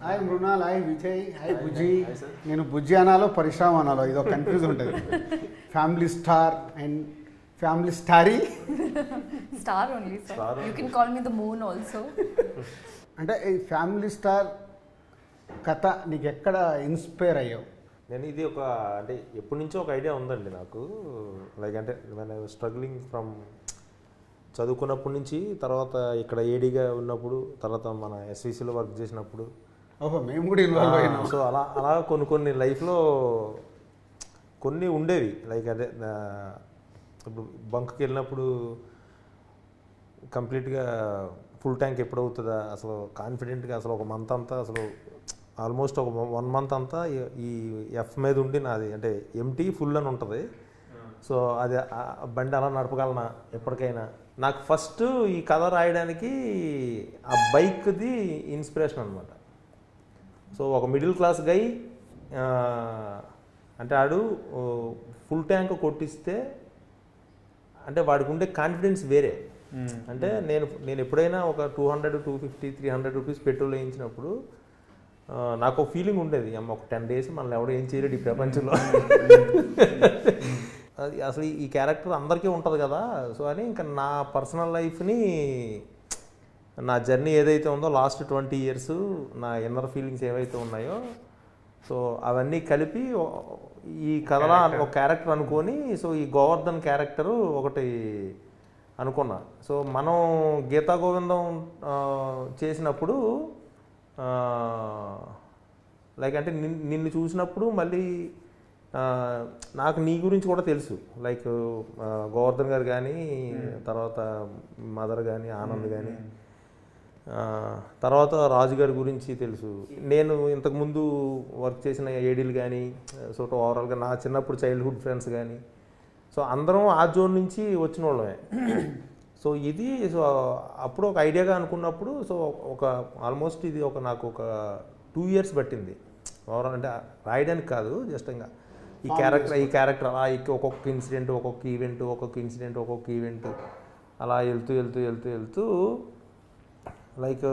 Hi Mrunal, hi Vijay, hi Bujji. నేను బుజ్జి అనాలో పరిశ్రమ అనాలో ఇదో కన్ఫ్యూజ్ ఉంటుంది. Family star and family starry. Star only sir, you can call me the moon also. అంటే ఈ ఫ్యామిలీ స్టార్ కథ నీకు ఎక్కడ ఇన్స్పైర్ అయ్యావు? నేను ఇది ఒక అంటే ఎప్పటి నుంచో ఒక ఐడియా ఉందండి నాకు. లైక్ అంటే నేను స్ట్రగ్లింగ్ ఫ్రమ్ చదువుకున్నప్పటి నుంచి, తర్వాత ఇక్కడ ఏడీగా ఉన్నప్పుడు, తర్వాత మన ఎస్విసిలో వర్క్ చేసినప్పుడు, ఓహో మేము కూడా ఇన్వాల్వ్ అయినాం. సో అలా కొన్ని లైఫ్లో కొన్ని ఉండేవి. లైక్ అదే ఇప్పుడు బంక్కి వెళ్ళినప్పుడు కంప్లీట్గా ఫుల్ ట్యాంక్ ఎప్పుడు అవుతుందా అసలు కాన్ఫిడెంట్గా, అసలు ఒక మంత్ అంతా అసలు ఆల్మోస్ట్ ఒక 1 మంత్ అంతా ఈ ఎఫ్ మీద ఉండి నాది అంటే ఎంటీ ఫుల్ అని ఉంటుంది. సో అది బండి అలా నడపగలనా ఎప్పటికైనా. నాకు ఫస్ట్ ఈ కథ రాయడానికి ఆ బైక్ది ఇన్స్పిరేషన్ అనమాట. సో ఒక మిడిల్ క్లాస్ గై అంటే ఆడు ఫుల్ ట్యాంక్ కొట్టిస్తే అంటే వాడికి ఉండే కాన్ఫిడెన్స్ వేరే. అంటే నేను ఎప్పుడైనా ఒక 200, 250, 300 రూపీస్ పెట్రోల్ వేయించినప్పుడు నాకు ఒక ఫీలింగ్ ఉండేది, అమ్మ ఒక 10 days మనల్ని ఎవడో ఏం చేయలేడు ఈ ప్రపంచంలో. అది అసలు ఈ క్యారెక్టర్ అందరికీ ఉంటుంది కదా. సో అని ఇంకా నా పర్సనల్ లైఫ్ని, నా జర్నీ ఏదైతే ఉందో లాస్ట్ 20 years, నా ఇన్నర్ ఫీలింగ్స్ ఏవైతే ఉన్నాయో, సో అవన్నీ కలిపి ఈ కథలో ఒక క్యారెక్టర్ అనుకొని, సో ఈ గోవర్ధన్ క్యారెక్టరు ఒకటి అనుకున్నా. సో మనం గీతా గోవిందం చేసినప్పుడు లైక్ అంటే నిన్ను చూసినప్పుడు మళ్ళీ నాకు నీ గురించి కూడా తెలుసు. లైక్ గోవర్ధన్ గారు కానీ, తర్వాత మదర్ కానీ, ఆనంద్ కానీ, తర్వాత రాజు గారి గురించి తెలుసు. నేను ఇంతకుముందు వర్క్ చేసిన ఏడీలు కానీ, సో ఓవరాల్గా నా చిన్నప్పుడు చైల్డ్హుడ్ ఫ్రెండ్స్ కానీ, సో అందరం ఆ జోన్ నుంచి వచ్చిన వాళ్ళమే. సో ఇది సో అప్పుడు ఒక ఐడియాగా అనుకున్నప్పుడు, సో ఒక ఆల్మోస్ట్ ఇది నాకు ఒక 2 years పట్టింది ఓవరాల్. అంటే రాయడానికి కాదు, జస్ట్ ఇంకా ఈ క్యారెక్టర్ అలా ఒక్కొక్క ఇన్సిడెంట్, ఒక్కొక్క ఈవెంట్ అలా వెళ్తూ లైక్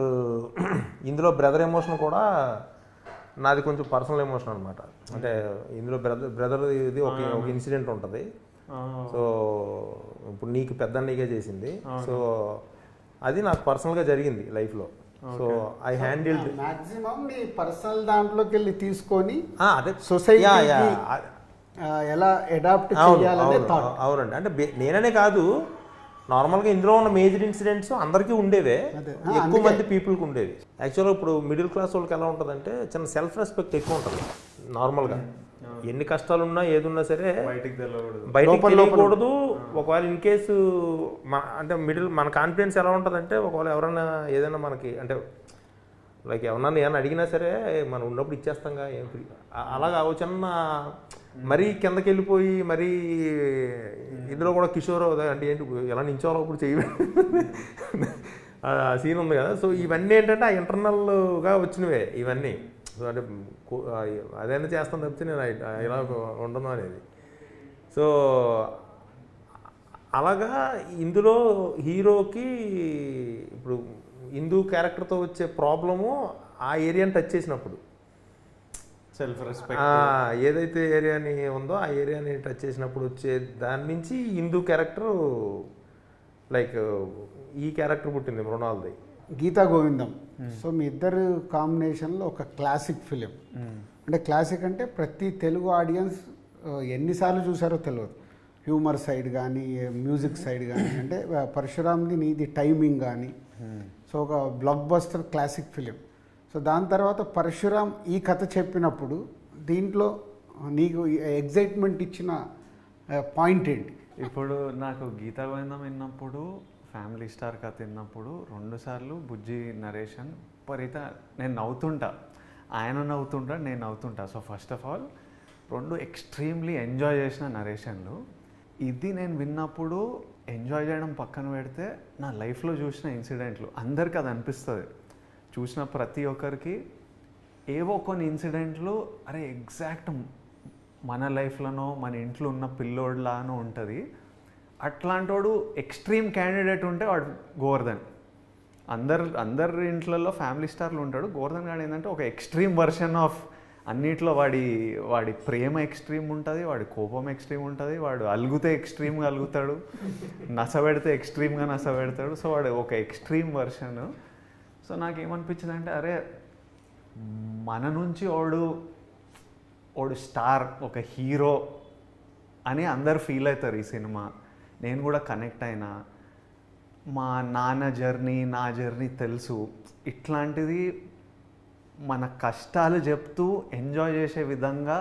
ఇందులో బ్రదర్ ఎమోషన్ కూడా నాది కొంచెం పర్సనల్ ఎమోషన్ అనమాట. అంటే ఇందులో బ్రదర్ ఇది ఒక ఇన్సిడెంట్ ఉంటుంది. సో ఇప్పుడు నీకు పెద్ద అన్నయ్యగా చేసింది. సో అది నాకు పర్సనల్గా జరిగింది లైఫ్లో. సో ఐ హ్యాండిల్డ్ మాక్సిమం నీ పర్సనల్ దాంట్లోకి వెళ్ళి తీసుకొని అదే సొసైటీ ఎలా అడాప్ట్ చేయాలనే థాట్. అవునండి. అంటే నేననే కాదు, నార్మల్గా ఇందులో ఉన్న మేజర్ ఇన్సిడెంట్స్ అందరికీ ఉండేవే, ఎక్కువ మంది పీపుల్కి ఉండేవి. యాక్చువల్గా ఇప్పుడు మిడిల్ క్లాస్ వాళ్ళకి ఎలా ఉంటుందంటే చిన్న సెల్ఫ్ రెస్పెక్ట్ ఎక్కువ ఉంటుంది. నార్మల్గా ఎన్ని కష్టాలు ఉన్నా ఏదున్నా సరే బయటికి తెలియకూడదు. ఒకవేళ ఇన్ కేసు అంటే మన కాన్ఫిడెన్స్ ఎలా ఉంటుందంటే, ఒకవేళ ఎవరైనా ఏదైనా మనకి అంటే లైక్ ఏమన్నా అడిగినా సరే మనం ఉన్నప్పుడు ఇచ్చేస్తాంగా, ఏం ఫ్రీ అలాగా చిన్న మరీ కిందకి వెళ్ళిపోయి మరీ ఇందులో కూడా కిషోర్ అంటే ఏంటి ఎలా నించోవాలో అప్పుడు సీన్ ఉంది కదా. సో ఇవన్నీ ఏంటంటే ఆ ఇంటర్నల్గా వచ్చినవే ఇవన్నీ. సో అంటే అదైనా చేస్తాను తప్పితే నేను ఇలా ఉండను అనేది. సో అలాగా ఇందులో హీరోకి ఇప్పుడు హిందూ క్యారెక్టర్తో వచ్చే ప్రాబ్లము ఆ ఏరియాని టచ్ చేసినప్పుడు, సెల్ఫ్ రెస్పెక్ట్ ఏదైతే ఏరియాని ఉందో ఆ ఏరియాని టచ్ చేసినప్పుడు వచ్చే దాని నుంచి హిందూ క్యారెక్టర్ లైక్ ఈ క్యారెక్టర్ పుట్టింది మృణాల్ది, గీతా గోవిందం. సో మీ ఇద్దరు కాంబినేషన్లో ఒక క్లాసిక్ ఫిలిం. అంటే క్లాసిక్ అంటే ప్రతి తెలుగు ఆడియన్స్ ఎన్నిసార్లు చూసారో తెలియదు. హ్యూమర్ సైడ్ కానీ, మ్యూజిక్ సైడ్ కానీ, అంటే పరశురామ్ది నీది టైమింగ్ కానీ, సో ఒక block buster classic film. So దాని తర్వాత పరశురామ్ ఈ కథ చెప్పినప్పుడు దీంట్లో నీకు ఎగ్జైట్మెంట్ ఇచ్చిన పాయింట్ ఏంటి? ఇప్పుడు నాకు గీతా గోవిందం విన్నప్పుడు, ఫ్యామిలీ స్టార్ కథ విన్నప్పుడు 2 సార్లు బుజ్జి నరేషన్ పరిత నేను నవ్వుతుంటా, ఆయన నవ్వుతుంటా, నేను నవ్వుతుంటా. So first of all 2 extremely enjoy చేసిన నరేషన్లు. ఇది నేను విన్నప్పుడు ఎంజాయ్ చేయడం పక్కన పెడితే నా లైఫ్లో చూసిన ఇన్సిడెంట్లు అందరికీ అది అనిపిస్తుంది. చూసిన ప్రతి ఒక్కరికి ఏవో కొన్ని ఇన్సిడెంట్లు అరే ఎగ్జాక్ట్ మన లైఫ్లోనో మన ఇంట్లో ఉన్న పిల్లోడ్లానో ఉంటుంది. అట్లాంటోడు ఎక్స్ట్రీమ్ క్యాండిడేట్ ఉంటే వాడు గోవర్ధన్. అందరి ఇంట్లలో ఫ్యామిలీ స్టార్లు ఉంటాడు. గోవర్ధన్ గాడు ఏంటంటే ఒక ఎక్స్ట్రీమ్ వర్షన్ ఆఫ్ అన్నిట్లో వాడి ప్రేమ ఎక్స్ట్రీమ్ ఉంటుంది, వాడి కోపం ఎక్స్ట్రీమ్ ఉంటుంది, వాడు అలుగుతే ఎక్స్ట్రీమ్గా అలుగుతాడు, నసబెడితే ఎక్స్ట్రీమ్గా నసబెడతాడు. సో వాడు ఒక ఎక్స్ట్రీమ్ వర్షన్. సో నాకేమనిపించింది అంటే అరే మన నుంచి వాడు స్టార్, ఒక హీరో అని అందరు ఫీల్ అవుతారు ఈ సినిమా. నేను కూడా కనెక్ట్ అయినా, మా నాన్న జర్నీ నా జర్నీ తెలుసు. ఇట్లాంటిది మన కష్టాలు చెప్తూ ఎంజాయ్ చేసే విధంగా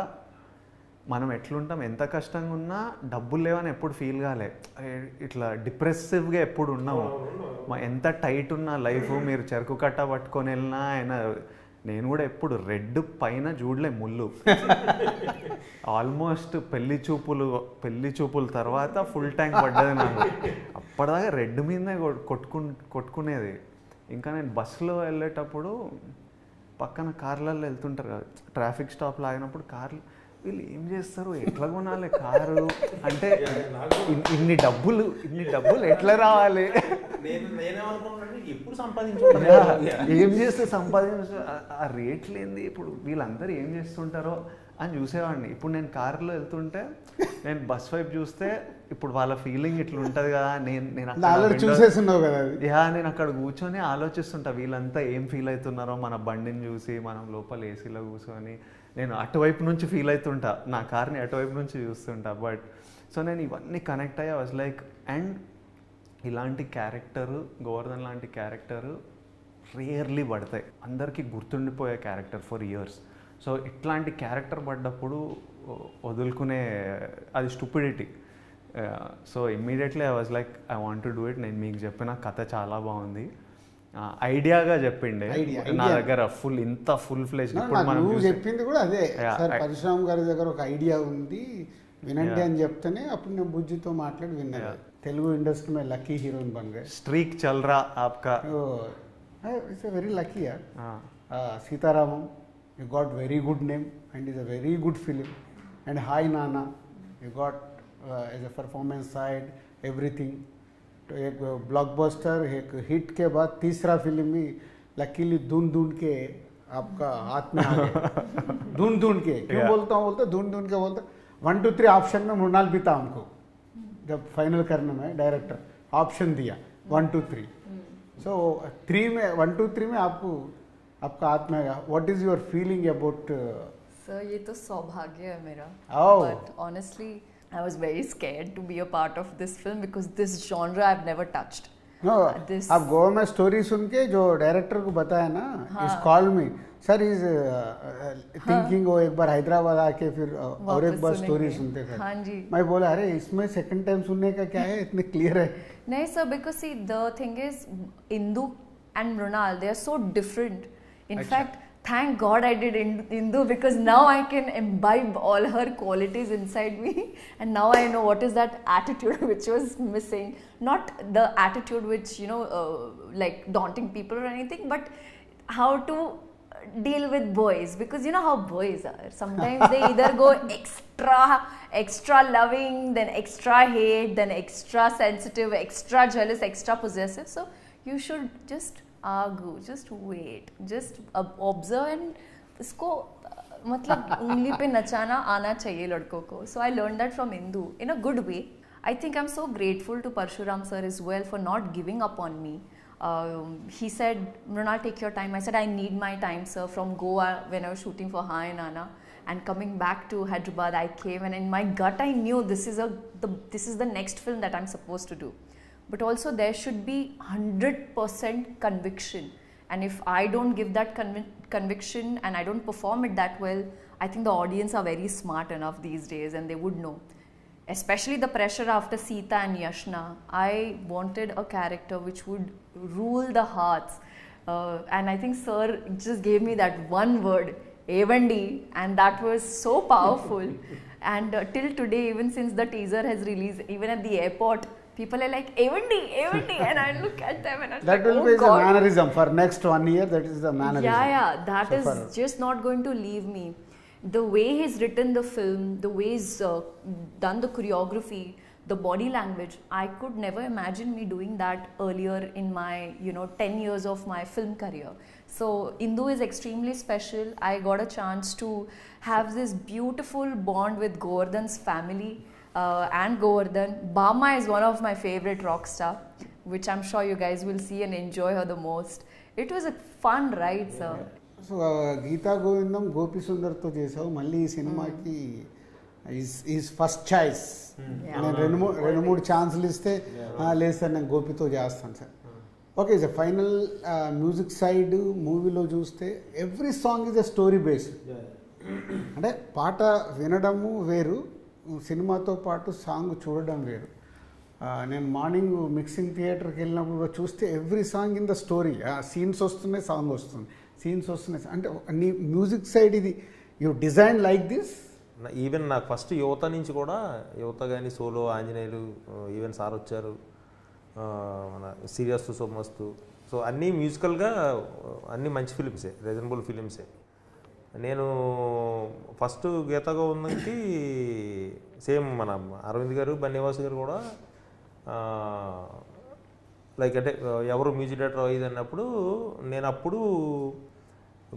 మనం ఎట్లుంటాం, ఎంత కష్టంగా ఉన్నా డబ్బులు లేవని ఎప్పుడు ఫీల్ కాలే, ఇట్లా డిప్రెసివ్గా ఎప్పుడు ఉన్నాము. ఎంత టైట్ ఉన్న లైఫ్, మీరు చెరుకు కట్ట పట్టుకొని వెళ్ళినా ఆయన, నేను కూడా ఎప్పుడు రెడ్ పైన చూడలే ముళ్ళు. ఆల్మోస్ట్ పెళ్లి చూపుల తర్వాత ఫుల్ ట్యాంక్ పడ్డది నాకు. అప్పటిదాకా రెడ్ మీదనే కొట్టుకునేది. ఇంకా నేను బస్సులో వెళ్ళేటప్పుడు పక్కన కార్లలో వెళ్తుంటారు కదా, ట్రాఫిక్ స్టాప్లో ఆగినప్పుడు కార్లు, వీళ్ళు ఏం చేస్తారు, ఎట్లా కొనాలి కారు అంటే, ఇన్ని డబ్బులు ఎట్లా రావాలి, ఏం చేస్తే సంపాదించ, ఆ రేట్లు ఏంది, ఇప్పుడు వీళ్ళందరూ ఏం చేస్తుంటారో అని చూసేవాడిని. ఇప్పుడు నేను కారులో వెళ్తుంటే నేను బస్ వైపు చూస్తే ఇప్పుడు వాళ్ళ ఫీలింగ్ ఇట్లా ఉంటుంది కదా, నేను అక్కడ కూర్చొని ఆలోచిస్తుంటా వీళ్ళంతా ఏం ఫీల్ అవుతున్నారో మన బండిని చూసి, మనం లోపల ఏసీలో కూర్చొని. నేను అటువైపు నుంచి ఫీల్ అవుతుంటా, నా కార్ని అటువైపు నుంచి చూస్తుంటా. బట్ సో నేను ఇవన్నీ కనెక్ట్ అయ్యా. వాజ్ లైక్, అండ్ ఇలాంటి క్యారెక్టరు, గోవర్ధన్ లాంటి క్యారెక్టరు రేర్లీ పడతాయి, అందరికీ గుర్తుండిపోయే క్యారెక్టర్ ఫర్ ఇయర్స్. సో ఇట్లాంటి క్యారెక్టర్ పడ్డప్పుడు వదులుకునే, అది stupidity. So immediately I was like I want to do it. నేను మీకు చెప్పిన కథ చాలా బాగుంది, ఐడియాగా చెప్పిండే నా దగ్గర ఫుల్ ఫ్లెజ్. ఇప్పుడు మనం చెప్పింది కూడా అదే, పరశురామ్ గారి దగ్గర ఒక ఐడియా ఉంది వినండి అని చెప్తేనే అప్పుడు నేను బుజ్జితో మాట్లాడి విన్నాను. తెలుగు ఇండస్ట్రీ में लकी हीरोइन बन गए. स्ट्रीक चल रहा आपका. इट्स a very lucky यार. Sita Ramam, you got very good name and is a very good film. And Hi Nana, you got as a performance side everything. तो एक ब्लॉकबस्टर, एक हिट के बाद तीसरा फिल्म भी लकीली ढूंढ के आपका हाथ में आ गया. ढूंढ के क्यों बोलता हूँ, ढूंढ के बोलता 1 2 3 ऑप्शन में मृणाल भी था हमको जब फाइनल करने में डायरेक्टर ऑप्शन दिया 1 2 3. सो 3 में 1 2 3 में आपका हाथ में आया. What is your feeling about? Sir ये तो सौभाग्य है मेरा. Oh. But honestly I was very scared to be a part of this film because this genre I've never touched. No, आप गोवा में स्टोरी सुन के जो डायरेक्टर को बताया ना, इस कॉल में सर इज थिंकिंग वो एक बार हैदराबाद आके फिर और एक बार स्टोरी सुनते थे. हाँ जी. मैं बोला अरे इसमें सेकंड टाइम सुनने का क्या है, इतने क्लियर है. नहीं sir, because see the thing is Indu and Mrunal, they are so different. In fact, thank God I did Indu because now I can imbibe all her qualities inside me, and now I know what is that attitude which was missing. Not the attitude which, you know, like daunting people or anything, but how to deal with boys, because you know how boys are. Sometimes they either go extra loving, then extra hate, then extra sensitive, extra jealous, extra possessive. So you should just argue, just wait, just observe, and इसको मतलब उंगली पे नचाना आना चाहिए लड़कों को. So I learned that from Indu in a good way. I think I'm so grateful to Parshuram sir as well for not giving up on me. He said, Mrunal, take your time. I said, I need my time, sir. From Goa, when I was shooting for Hi Nana, and coming back to Hyderabad, I came, and in my gut, I knew this is the next film that I'm supposed to do. But also, there should be 100% conviction. And if I don't give that conviction and I don't perform it that well, I think the audience are very smart enough these days, and they would know. Especially the pressure after Sita and Yashna, I wanted a character which would rule the hearts, and I think sir just gave me that one word, Evandi, and that was so powerful. And till today, even since the teaser has released, even at the airport, people are like Evandi, and I look at them and I'm that like, will oh be God. the mannerism for next 1 year. That is the mannerism. Yeah, that so is just not going to leave me. The way he's written the film, the way he's done the choreography, the body language, I could never imagine me doing that earlier in my 10 years of my film career. So Indu is extremely special. I got a chance to have this beautiful bond with Govardhan's family and Govardhan. Bama is one of my favorite rock star, which I'm sure you guys will see and enjoy her the most. It was a fun ride, sir. So Geetha Govindam Gopi సుందర్తో చేసావు, మళ్ళీ ఈ సినిమాకి is first choice. నేను రెండు మూడు ఛాన్సులు ఇస్తే లేదు సార్ నేను గోపితో చేస్తాను sir. Okay sir, final music side మూవీలో చూస్తే every song is a story based. అంటే పాట వినడము వేరు, సినిమాతో పాటు సాంగ్ చూడడం వేరు. నేను మార్నింగ్ మిక్సింగ్ థియేటర్కి వెళ్ళినప్పుడు చూస్తే every song in the story, scenes వస్తున్నాయి, సాంగ్ వస్తుంది, సీన్స్ వస్తున్నాయి. అంటే నీ మ్యూజిక్ సైడ్ ఇది you design like this. Even నాకు ఫస్ట్ యువత నుంచి కూడా, యువత కానీ సోలో ఆంజనేయులు, ఈవెన్ సార్ వచ్చారు, మన సీరియస్ సోమస్తు, సో అన్నీ మ్యూజికల్గా అన్నీ మంచి ఫిలిమ్సే, రీజనబుల్ ఫిలిమ్సే. నేను ఫస్ట్ గీతా గోవిందంకి సేమ్ మన అరవింద్ గారు, బన్నివాస్ గారు కూడా లైక్ అంటే ఎవరు మ్యూజిక్ డైరెక్టర్ అయ్యేది అన్నప్పుడు నేను అప్పుడు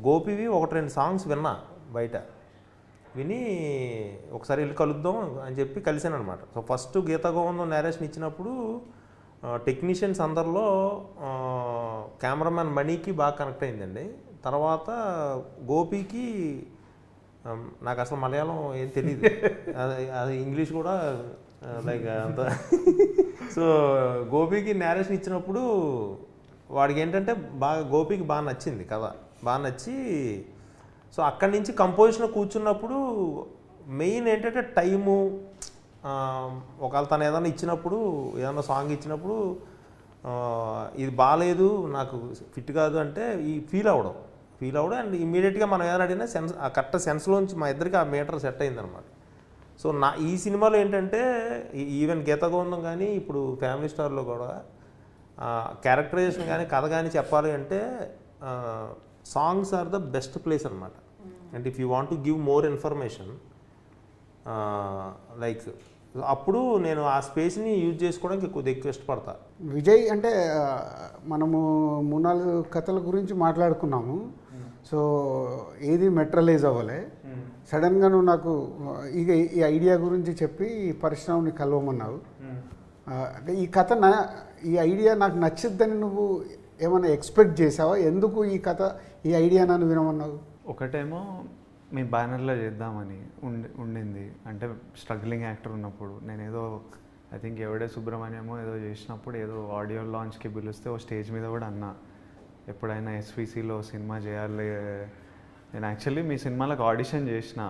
గోపివి 1-2 సాంగ్స్ విన్నా బయట, విని ఒకసారి వెళ్ళి కలుద్దాం అని చెప్పి కలిసాను అనమాట. సో ఫస్ట్ గీతా గోవిందం నేరేషన్ ఇచ్చినప్పుడు టెక్నీషియన్స్ అందరిలో కెమెరామ్యాన్ మణికి బాగా కనెక్ట్ అయిందండి. తర్వాత గోపికి నాకు అసలు మలయాళం ఏం తెలియదు, అది ఇంగ్లీష్ కూడా లైక్ అంత. సో గోపికి నేరేషన్ ఇచ్చినప్పుడు వాడికి ఏంటంటే బాగా గోపికి బాగా నచ్చింది కథ, బాగా నచ్చి సో అక్కడి నుంచి కంపోజిషన్ కూర్చున్నప్పుడు మెయిన్ ఏంటంటే టైము, ఒకవేళ తను ఏదైనా ఇచ్చినప్పుడు, ఏదైనా సాంగ్ ఇచ్చినప్పుడు ఇది బాగాలేదు, నాకు ఫిట్ కాదు అంటే ఈ ఫీల్ అవ్వడం అండ్ ఇమీడియట్గా మనం ఏదైనా అడిగినా సెన్స్, ఆ కరెక్ట్ సెన్స్లోంచి మా ఇద్దరికి ఆ మీటర్ సెట్ అయిందనమాట. సో ఈ సినిమాలో ఏంటంటే ఈవెన్ గీతా గోవిందం కానీ ఇప్పుడు ఫ్యామిలీ స్టార్లో కూడా క్యారెక్టరైజేషన్ కానీ కథ కానీ చెప్పాలి అంటే songs are the best place అనమాట. And if you want to give more information like అప్పుడు నేను ఆ స్పేస్ని యూజ్ చేసుకోవడానికి కొద్దిగా ఎక్కువ ఇష్టపడతా. విజయ్ అంటే మనము 3-4 కథల గురించి మాట్లాడుకున్నాము. సో ఏది మెట్రలైజ్ అవ్వలే. సడన్గా నువ్వు నాకు ఇక ఈ ఐడియా గురించి చెప్పి పరిశ్రమని కలవమన్నావు. అంటే ఈ కథ ఈ ఐడియా నాకు నచ్చిద్దని నువ్వు ఏమైనా ఎక్స్పెక్ట్ చేసావా? ఎందుకు ఈ ఐడియా నన్ను వినమన్నావు? ఒకటేమో మీ బ్యానర్లో చేద్దామని ఉండింది. అంటే స్ట్రగ్లింగ్ యాక్టర్ ఉన్నప్పుడు నేను ఏదో ఐ థింక్ ఎవడే సుబ్రహ్మణ్యమో ఏదో చేసినప్పుడు ఏదో ఆడియో లాంచ్కి పిలిస్తే ఓ స్టేజ్ మీద కూడా అన్నా ఎప్పుడైనా ఎస్విసిలో సినిమా చేయాలి. నేను యాక్చువల్లీ మీ సినిమాలకు ఆడిషన్ చేసిన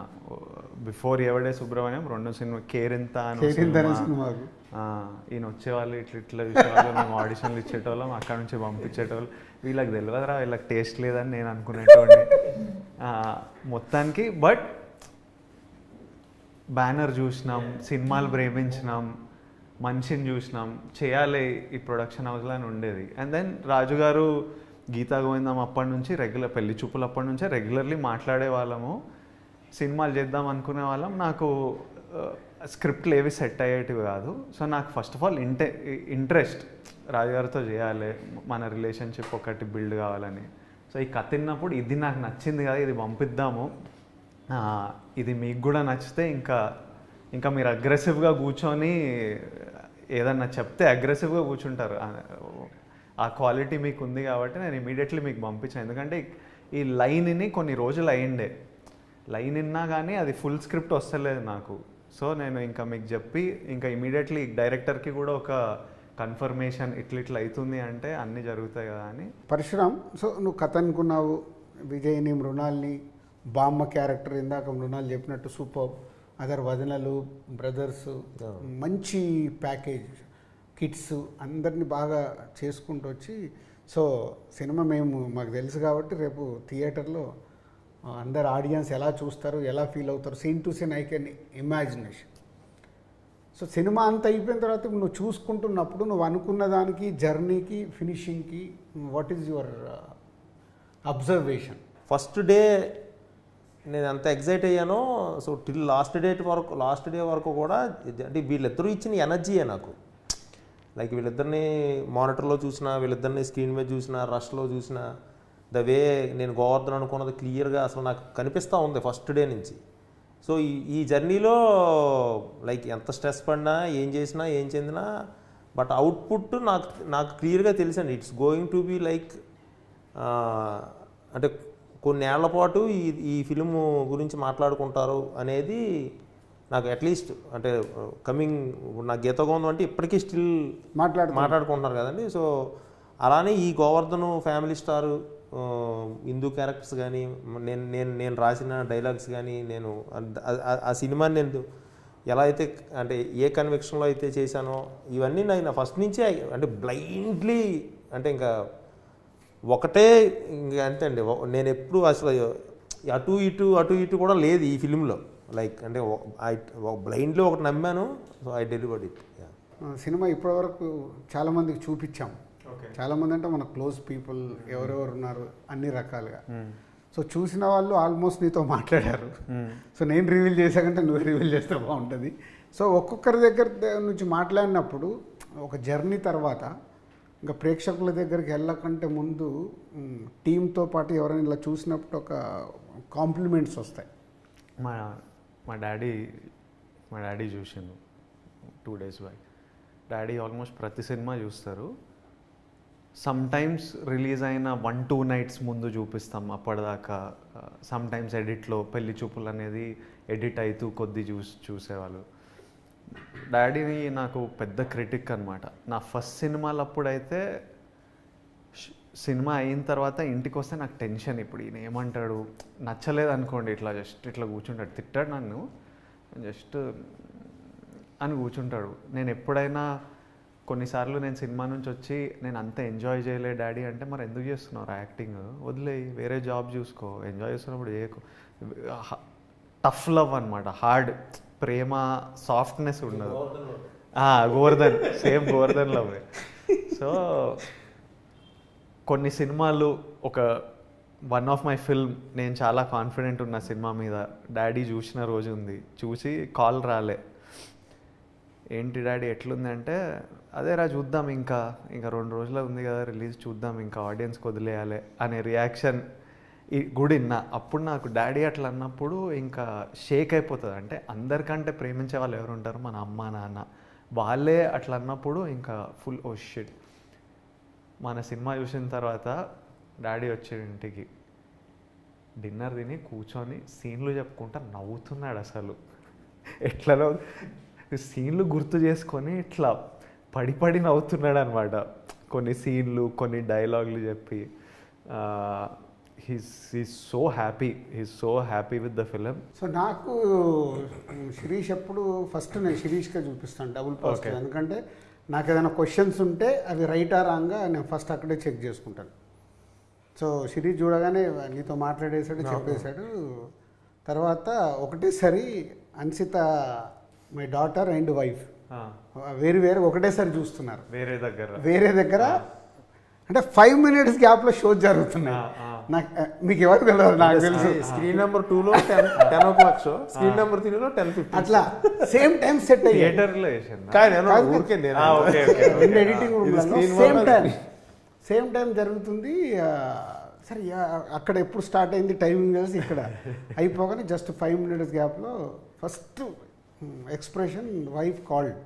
బిఫోర్ ఎవడే సుబ్రహ్మణ్యం 2 సినిమా కేరింత అని ఈయన వచ్చేవాళ్ళు ఇట్లా చూసేవాళ్ళు, మేము ఆడిషన్లు ఇచ్చేటోళ్ళం, అక్కడ నుంచి పంపించేటోళ్ళు. వీళ్ళకి తెలియదురా, వీళ్ళకి టేస్ట్ లేదని నేను అనుకునేటోడిని మొత్తానికి. బట్ బ్యానర్ చూసినాం, సినిమాలు ప్రేమించినాం, మనిషిని చూసినాం, చేయాలి ఈ ప్రొడక్షన్ హౌస్లో అని ఉండేది. అండ్ దెన్ రాజు గారు గీతా గోవిందం అప్పటి నుంచి రెగ్యులర్, పెళ్లి చూపులు అప్పటి నుంచే రెగ్యులర్లీ మాట్లాడే వాళ్ళము, సినిమాలు చేద్దాం అనుకునే వాళ్ళం. నాకు స్క్రిప్ట్లు ఏవి సెట్ అయ్యేటివి కాదు. సో నాకు ఫస్ట్ ఆఫ్ ఆల్ ఇంట్రెస్ట్ రాజుగారితో చేయాలి, మన రిలేషన్షిప్ ఒకటి బిల్డ్ కావాలని. సో ఈ కథ విన్నప్పుడు ఇది నాకు నచ్చింది కదా, ఇది పంపిద్దాము, ఇది మీకు కూడా నచ్చితే ఇంకా మీరు అగ్రెసివ్గా కూర్చొని ఏదన్నా చెప్తే అగ్రెసివ్గా కూర్చుంటారు. ఆ క్వాలిటీ మీకు ఉంది కాబట్టి నేను ఇమీడియట్లీ మీకు పంపించాను. ఎందుకంటే ఈ లైన్ని కొన్ని రోజులు అయ్యిండే, లైన్ విన్నా కానీ అది ఫుల్ స్క్రిప్ట్ వస్తలేదు నాకు. సో నేను ఇంకా మీకు చెప్పి ఇంకా ఇమీడియట్లీ డైరెక్టర్కి కూడా ఒక కన్ఫర్మేషన్ ఇట్లా అవుతుంది అంటే అన్నీ జరుగుతాయి కదా అని. పరశురామ్, సో నువ్వు కథ అనుకున్నావు, విజయ్ని, మృణాల్ని, బామ్మ క్యారెక్టర్ ఇందాక మృణాల్ చెప్పినట్టు సూపర్, అదర్ వదనలు, బ్రదర్స్, మంచి ప్యాకేజ్, కిడ్స్ అందరినీ బాగా చేసుకుంటూ వచ్చి, సో సినిమా మాకు తెలుసు కాబట్టి రేపు థియేటర్లో అందరు ఆడియన్స్ ఎలా చూస్తారు, ఎలా ఫీల్ అవుతారు, scene to scene I can imagination. So cinema అంతా అయిపోయిన తర్వాత నువ్వు చూసుకుంటున్నప్పుడు నువ్వు అనుకున్న దానికి, జర్నీకి, ఫినిషింగ్కి what is your observation? First day నేను ఎంత ఎగ్జైట్ అయ్యానో, సో టిల్ లాస్ట్ డే వరకు కూడా అంటే వీళ్ళిద్దరూ ఇచ్చిన ఎనర్జీయే నాకు. లైక్ వీళ్ళిద్దరిని మానిటర్లో చూసినా, వీళ్ళిద్దరిని స్క్రీన్ మీద చూసినా, రష్లో చూసినా, ద వే నేను గోవర్ధన్ అనుకున్నది క్లియర్గా అసలు నాకు కనిపిస్తూ ఉంది ఫస్ట్ డే నుంచి. సో ఈ జర్నీలో లైక్ ఎంత స్ట్రెస్ పడినా, ఏం చేసినా, ఏం చెందినా, బట్ అవుట్పుట్ నాకు క్లియర్గా తెలుసండి. It's going to be like అంటే కొన్నేళ్ల పాటు ఈ ఫిలిం గురించి మాట్లాడుకుంటారు అనేది నాకు అట్లీస్ట్ అంటే కమింగ్ నా గీతగోందం అంటే ఇప్పటికీ స్టిల్ మాట్లాడుకుంటున్నారు కదండి. సో అలానే ఈ Govardhan family star Hindu characters కానీ, నేను రాసిన డైలాగ్స్ కానీ, నేను ఆ సినిమాని నేను ఎలా అయితే అంటే ఏ కన్విక్షన్లో అయితే చేశానో ఇవన్నీ నా ఫస్ట్ నుంచే అంటే బ్లైండ్లీ అంటే ఇంకా ఒకటే ఇంకా అంతే అండి. నేను ఎప్పుడు అసలు అటు ఇటు కూడా లేదు ఈ ఫిలింలో. లైక్ అంటే బ్లైండ్లీ ఒకటి నమ్మాను, so I delivered it. Cinema ఇప్పటివరకు చాలామందికి చూపించాం. చాలామంది అంటే మన క్లోజ్ పీపుల్ ఎవరెవరు ఉన్నారు అన్ని రకాలుగా. సో చూసిన వాళ్ళు ఆల్మోస్ట్ నీతో మాట్లాడారు. సో నేను రివీల్ చేశాకంటే నువ్వు రివీల్ చేస్తే బాగుంటుంది. సో ఒక్కొక్కరి దగ్గర నుంచి మాట్లాడినప్పుడు ఒక జర్నీ తర్వాత ఇంకా ప్రేక్షకుల దగ్గరికి వెళ్ళకంటే ముందు టీంతో పాటు ఎవరైనా ఇలా చూసినప్పుడు ఒక కాంప్లిమెంట్స్ వస్తాయి. మా డాడీ చూసిండు 2 days బ్యాక్. డాడీ ఆల్మోస్ట్ ప్రతి సినిమా చూస్తారు. సమ్ టైమ్స్ రిలీజ్ అయిన 1-2 nights ముందు చూపిస్తాం అప్పటిదాకా. సమ్ టైమ్స్ ఎడిట్లో పెళ్లి చూపులు అనేది ఎడిట్ అవుతూ కొద్ది చూసేవాళ్ళు. డాడీని నాకు పెద్ద క్రిటిక్ అనమాట. నా ఫస్ట్ సినిమాలప్పుడైతే సినిమా అయిన తర్వాత ఇంటికి వస్తే నాకు టెన్షన్. ఇప్పుడు ఈయన ఏమంటాడు, నచ్చలేదు అనుకోండి, ఇట్లా కూర్చుంటాడు, తిట్టాడు నన్ను జస్ట్ అని కూర్చుంటాడు. నేను ఎప్పుడైనా కొన్నిసార్లు నేను సినిమా నుంచి వచ్చి నేను అంత ఎంజాయ్ చేయలే డాడీ అంటే, మరి ఎందుకు చేస్తున్నావు యాక్టింగ్, వదిలేయి, వేరే జాబ్ చూసుకో, ఎంజాయ్ చేస్తున్నప్పుడు చేయకు. టఫ్ లవ్ అనమాట, హార్డ్ ప్రేమ, సాఫ్ట్నెస్ ఉండదు. Govardhan same Govardhan love. So కొన్ని సినిమాలు ఒక వన్ ఆఫ్ మై ఫిల్మ్ నేను చాలా కాన్ఫిడెంట్ ఉన్న సినిమా మీద డాడీ చూసిన రోజు ఉంది. చూసి కాల్ రాలే, ఏంటి డాడీ ఎట్లుంది అంటే, అదేరా చూద్దాం, ఇంకా 2 రోజులు ఉంది కదా రిలీజ్, చూద్దాం, ఇంకా ఆడియన్స్కి వదిలేయాలి అనే రియాక్షన్ గుడి నా. అప్పుడు నాకు డాడీ అట్లా అన్నప్పుడు ఇంకా షేక్ అయిపోతుంది. అంటే అందరికంటే ప్రేమించే వాళ్ళు ఎవరు ఉంటారు, మన అమ్మ నాన్న, వాళ్ళే అట్లా అన్నప్పుడు ఇంకా ఫుల్ ఓ షిట్. మన సినిమా చూసిన తర్వాత డాడీ వచ్చాడు ఇంటికి, డిన్నర్ తిని కూర్చొని సీన్లు చెప్పుకుంటా నవ్వుతున్నాడు. అసలు ఎట్లలో సీన్లు గుర్తు చేసుకొని ఇట్లా పడి నవ్వుతున్నాడు అనమాట. కొన్ని సీన్లు, కొన్ని డైలాగులు చెప్పి he's so happy with the film. So నాకు శిరీష్ ఎప్పుడు ఫస్ట్ నేను శిరీష్గా చూపిస్తాను డబుల్ పాజిటివ్. ఎందుకంటే నాకు ఏదైనా క్వశ్చన్స్ ఉంటే అవి రైటా రాంగా నేను ఫస్ట్ అక్కడే చెక్ చేసుకుంటాను. సో శిరీష్ చూడగానే నీతో మాట్లాడేశాడు, చెప్పేశాడు. తర్వాత ఒకటేసారి Ansitha, my daughter and wife వేరు ఒకటేసారి చూస్తున్నారు వేరే దగ్గర. అంటే 5 minutes గ్యాప్లో షోస్ జరుగుతున్నాయి. నాకు మీకు ఎవరు తెలియదు, నాకు తెలుసు. స్క్రీన్ నెంబర్ 2లో 10 o'clock షో, స్క్రీన్ నెంబర్ 3లో 10:50 అట్లా సేమ్ టైం సెట్ అయ్యి ఎడిటింగ్ సేమ్ టైం జరుగుతుంది. సరే అక్కడ ఎప్పుడు స్టార్ట్ అయింది టైమింగ్ తెలిసి ఇక్కడ అయిపోగానే జస్ట్ 5 minutes గ్యాప్లో ఫస్ట్ ఎక్స్ప్రెషన్ వైఫ్ కాల్డ్,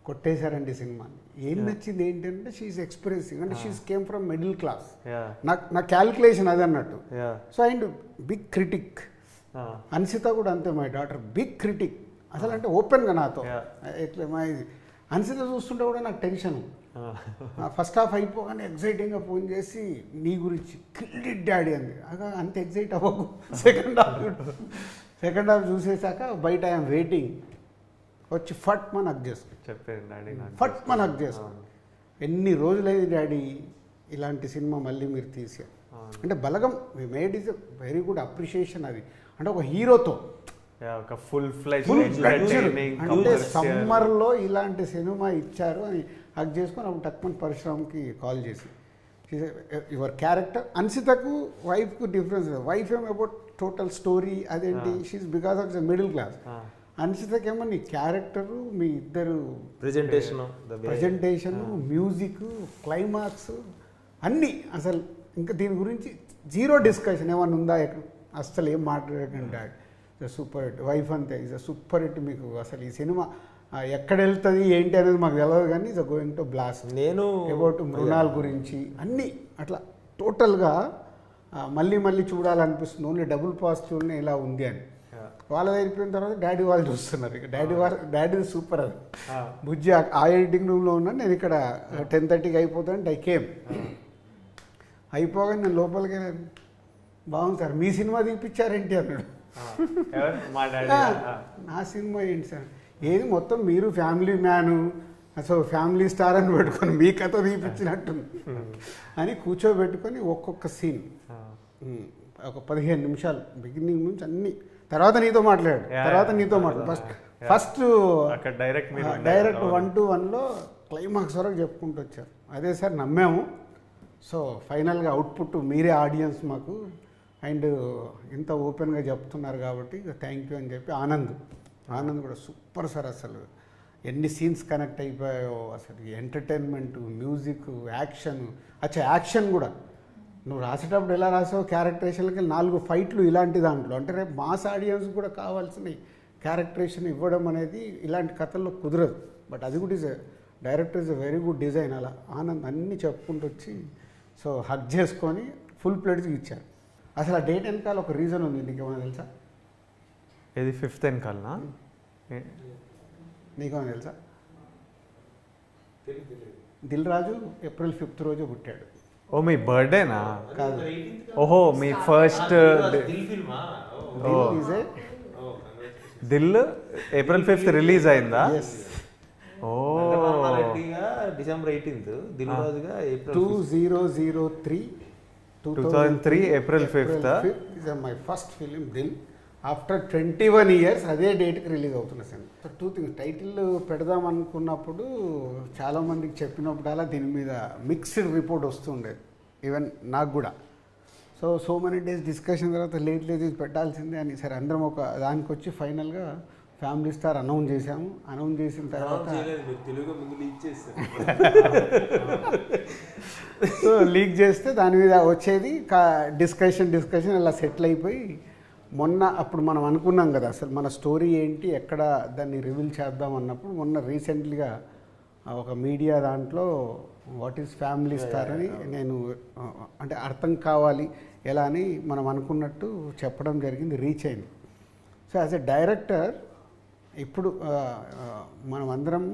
కొట్టేశారండి సినిమాని. ఏం నచ్చింది ఏంటంటే షీఈస్ ఎక్స్ప్రెసింగ్, అంటే she's came from middle class. నా క్యాల్కులేషన్ అది అన్నట్టు. So and big critic. అన్సిత కూడా అంతే, మై డాటర్ బిగ్ క్రిటిక్ అసలు. అంటే ఓపెన్గా నాతో ఎట్లా మా అన్సిత చూస్తుంటే కూడా నాకు టెన్షన్. ఫస్ట్ హాఫ్ అయిపోగానే ఎగ్జైటింగ్గా ఫోన్ చేసి నీ గురించి కిల్డ్ ఇట్ డాడీ అంది. అంత ఎగ్జైట్ అవ్వకు. సెకండ్ హాఫ్ చూసేసాక బయట ఐఎమ్ వెయిటింగ్, వచ్చి ఫట్ మన హక్ చేసుకో. ఎన్ని రోజులైంది డాడీ ఇలాంటి సినిమా మళ్ళీ మీరు తీసారు అంటే. Balagam we made is a very good appreciation. అది అంటే ఒక హీరోతో అంటే సమ్మర్లో ఇలాంటి సినిమా ఇచ్చారు అని హక్ చేసుకొని అప్పుడు టక్మన్ పరశురామ్కి కాల్ చేసి యువర్ క్యారెక్టర్. అన్సితకు వైఫ్కు డిఫరెన్స్. వైఫ్ ఏమో అబౌట్ టోటల్ స్టోరీ అదేంటి, she's because of the middle class. అన్సితకేమో నీ క్యారెక్టరు, మీ ఇద్దరు ప్రజెంటేషన్, మ్యూజిక్, క్లైమాక్స్ అన్నీ అసలు ఇంకా దీని గురించి జీరో డిస్కషన్ ఏమన్నా ఉందా, అస్సలు ఏం మాట్లాడకండి. Super hit. వైఫ్ అంతే ఇస్ అ సూపర్ హిట్. మీకు అసలు ఈ సినిమా ఎక్కడ వెళ్తుంది ఏంటి అనేది మాకు తెలియదు, కానీ ఇస్ గోయింగ్ టు బ్లాస్ట్. నేను అబౌట్ మృణాల్ గురించి అన్నీ అట్లా టోటల్గా మళ్ళీ మళ్ళీ చూడాలనిపిస్తుంది. ఓన్లీ డబుల్ పాజిటివ్నే ఇలా ఉంది అని. వాళ్ళది అయిపోయిన తర్వాత డాడీ వాళ్ళు చూస్తున్నారు. ఇక డాడీ సూపర్. అది బుజ్జి ఆ ఎడిటింగ్ రూమ్లో ఉన్నాను, నేను ఇక్కడ 10:30కి అయిపోతాను. ఐ కేమ్ అయిపోగానే నేను లోపలికి వెళ్ళాను. బాగుంది సార్, మీ సినిమా తీపిచ్చారేంటి అన్నాడు. నా సినిమా ఏంటి సార్, ఏది మొత్తం మీరు ఫ్యామిలీ మ్యాను, అసలు ఫ్యామిలీ స్టార్ అని పెట్టుకొని మీ కథ తీపిచ్చినట్టుంది అని కూర్చోబెట్టుకొని ఒక్కొక్క సీన్ ఒక 15 నిమిషాలు బిగినింగ్ నుంచి అన్ని. తర్వాత నీతో మాట్లాడు, ఫస్ట్ డైరెక్ట్ 1-to-1లో క్లైమాక్స్ వరకు చెప్పుకుంటూ వచ్చారు. అదే సార్ నమ్మాము. సో ఫైనల్గా అవుట్పుట్ మీరే ఆడియన్స్ మాకు, అండ్ ఇంత ఓపెన్గా చెప్తున్నారు కాబట్టి థ్యాంక్ యూ అని చెప్పి ఆనంద్ కూడా సూపర్ సార్. అసలు ఎన్ని సీన్స్ కనెక్ట్ అయిపోయాయో అసలు. ఎంటర్టైన్మెంట్, మ్యూజిక్, యాక్షన్ కూడా నువ్వు రాసేటప్పుడు ఎలా రాసావు, క్యారెక్టరేషన్కి 4 ఫైట్లు ఇలాంటి దాంట్లో. అంటే రేపు మాస్ ఆడియన్స్ కూడా కావాల్సిన క్యారెక్టరేషన్ ఇవ్వడం అనేది ఇలాంటి కథల్లో కుదరదు. బట్ అది కూడా director is a very good design. అలా ఆనంద్ అన్నీ చెప్పుకుంటూ వచ్చి సో హక్ చేసుకొని ఫుల్ ప్లేట్స్కి ఇచ్చారు. అసలు ఆ డేట్ వెనకాల ఒక రీజన్ ఉంది, నీకేమైనా తెలుసా? ఇది 5th వెనకాలనా? నీకేమైనా తెలుసా? దిల్ రాజు April 5th రోజు పుట్టాడు. ఓ మీ బర్త్డేనా? కాదు, ఓహో మీ first Dil April 5th release అయిందా? ఓ December 18th, దిల్ రాజుగా 2003 April 5th is my first film Dil. After 21 years అదే డేట్కి రిలీజ్ అవుతున్న సినిమా. సో 2 things, టైటిల్ పెడదాం అనుకున్నప్పుడు చాలామందికి చెప్పినప్పుడల్లా దీని మీద మిక్స్డ్ రిపోర్ట్ వస్తుండేది, ఈవెన్ నాకు కూడా. సో మెనీ డేస్ డిస్కషన్ తర్వాత లేట్ ఇది పెట్టాల్సిందే అని సరే అందరం ఒక దానికి వచ్చి ఫైనల్గా ఫ్యామిలీ స్టార్ అనౌన్స్ చేసాము. అనౌన్స్ చేసిన తర్వాత సో లీక్ చేస్తే దాని మీద వచ్చేది డిస్కషన్ అలా సెటిల్ అయిపోయి మొన్న అప్పుడు మనం అనుకున్నాం కదా అసలు మన స్టోరీ ఏంటి, ఎక్కడ దాన్ని రివీల్ చేద్దాం అన్నప్పుడు మొన్న రీసెంట్లీగా ఒక మీడియా దాంట్లో వాట్ ఈజ్ ఫ్యామిలీ స్టార్ అని నేను అంటే అర్థం కావాలి ఎలా అని మనం అనుకున్నట్టు చెప్పడం జరిగింది, రీచ్ అయింది. సో యాజ్ ఎ డైరెక్టర్ ఇప్పుడు మనం అందరం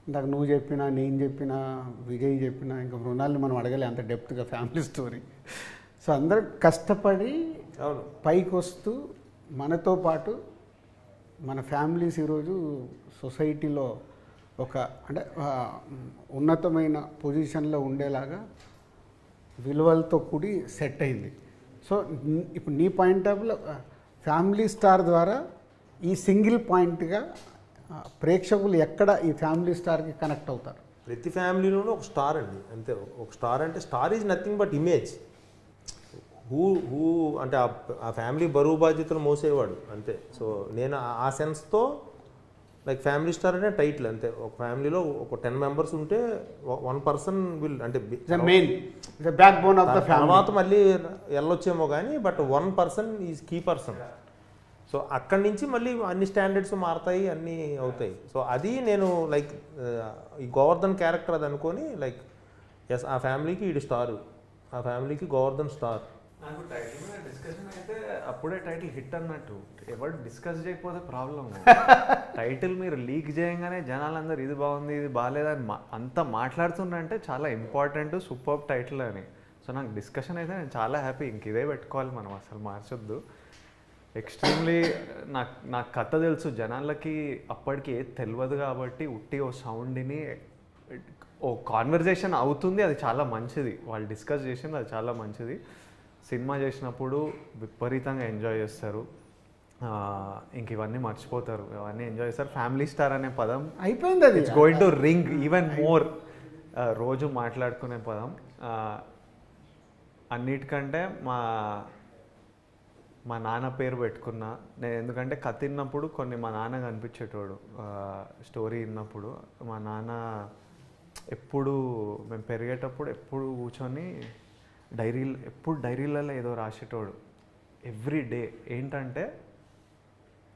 ఇందాక నువ్వు చెప్పినా, నేను చెప్పినా, విజయ్ చెప్పినా, ఇంకా మృణాల్ని మనం అడగలే అంత డెప్త్గా ఫ్యామిలీ స్టోరీ. సో అందరం కష్టపడి పైకి వస్తూ మనతో పాటు మన ఫ్యామిలీస్ ఈరోజు సొసైటీలో ఒక అంటే ఉన్నతమైన పొజిషన్లో ఉండేలాగా విలువలతో కూడి సెట్ అయింది. సో ఇప్పుడు నీ పాయింట్ ఆఫ్ వ్యూలో ఫ్యామిలీ స్టార్ ద్వారా ఈ సింగిల్ పాయింట్గా ప్రేక్షకులు ఎక్కడ ఈ ఫ్యామిలీ స్టార్కి కనెక్ట్ అవుతారు? ప్రతి ఫ్యామిలీలోనూ ఒక స్టార్ అండి, అంతే. ఒక స్టార్ అంటే star is nothing but image. Who అంటే ఆ ఫ్యామిలీ బరువు బాధ్యతలు మోసేవాడు అంతే. సో నేను ఆ సెన్స్తో లైక్ ఫ్యామిలీ స్టార్ అనే టైటిల్ అంతే. ఒక ఫ్యామిలీలో ఒక 10 members ఉంటే 1 person విల్ అంటే main backbone of the family. తర్వాత మళ్ళీ వెళ్ళొచ్చేమో కానీ but 1 person is key person. So అక్కడి నుంచి మళ్ళీ అన్ని స్టాండర్డ్స్ మారుతాయి, అన్నీ అవుతాయి. సో అది నేను లైక్ ఈ గోవర్ధన్ క్యారెక్టర్ అది అనుకొని లైక్ ఎస్ ఆ ఫ్యామిలీకి ఇది స్టారు, ఆ ఫ్యామిలీకి గోవర్ధన్ స్టార్. నాకు టైటిల్ మీద డిస్కషన్ అయితే అప్పుడే టైటిల్ హిట్ అన్నట్టు. ఎవరు డిస్కస్ చేయకపోతే ప్రాబ్లం. టైటిల్ మీరు లీక్ చేయగానే జనాలందరూ ఇది బాగుంది ఇది బాగాలేదని అంతా మాట్లాడుతున్నారంటే చాలా ఇంపార్టెంట్ సూపర్ టైటిల్ అని. సో నాకు డిస్కషన్ అయితే నేను చాలా హ్యాపీ, ఇంక ఇదే పెట్టుకోవాలి మనం, అసలు మార్చొద్దు. ఎక్స్ట్రీమ్లీ నాకు కథ తెలుసు, జనాలకి అప్పటికి ఏది తెలియదు కాబట్టి ఉట్టి ఓ సౌండ్ని ఓ కాన్వర్జేషన్ అవుతుంది, అది చాలా మంచిది. వాళ్ళు డిస్కస్ చేసింది అది చాలా మంచిది. సినిమా చేసినప్పుడు విపరీతంగా ఎంజాయ్ చేస్తారు, ఇంక ఇవన్నీ మర్చిపోతారు, ఇవన్నీ ఎంజాయ్ చేస్తారు. ఫ్యామిలీ స్టార్ అనే పదం అయిపోయింది, అది it's going to ring even more. రోజు మాట్లాడుకునే పదం. అన్నిటికంటే మా నాన్న పేరు పెట్టుకున్నా నేను. ఎందుకంటే కథ విన్నప్పుడు కొన్ని మా నాన్న కనిపించేటోడు. స్టోరీ విన్నప్పుడు మా నాన్న ఎప్పుడు మేము పెరిగేటప్పుడు ఎప్పుడు కూర్చొని ఎప్పుడు డైరీలలో ఏదో రాసేటోడు ఎవ్రీ డే. ఏంటంటే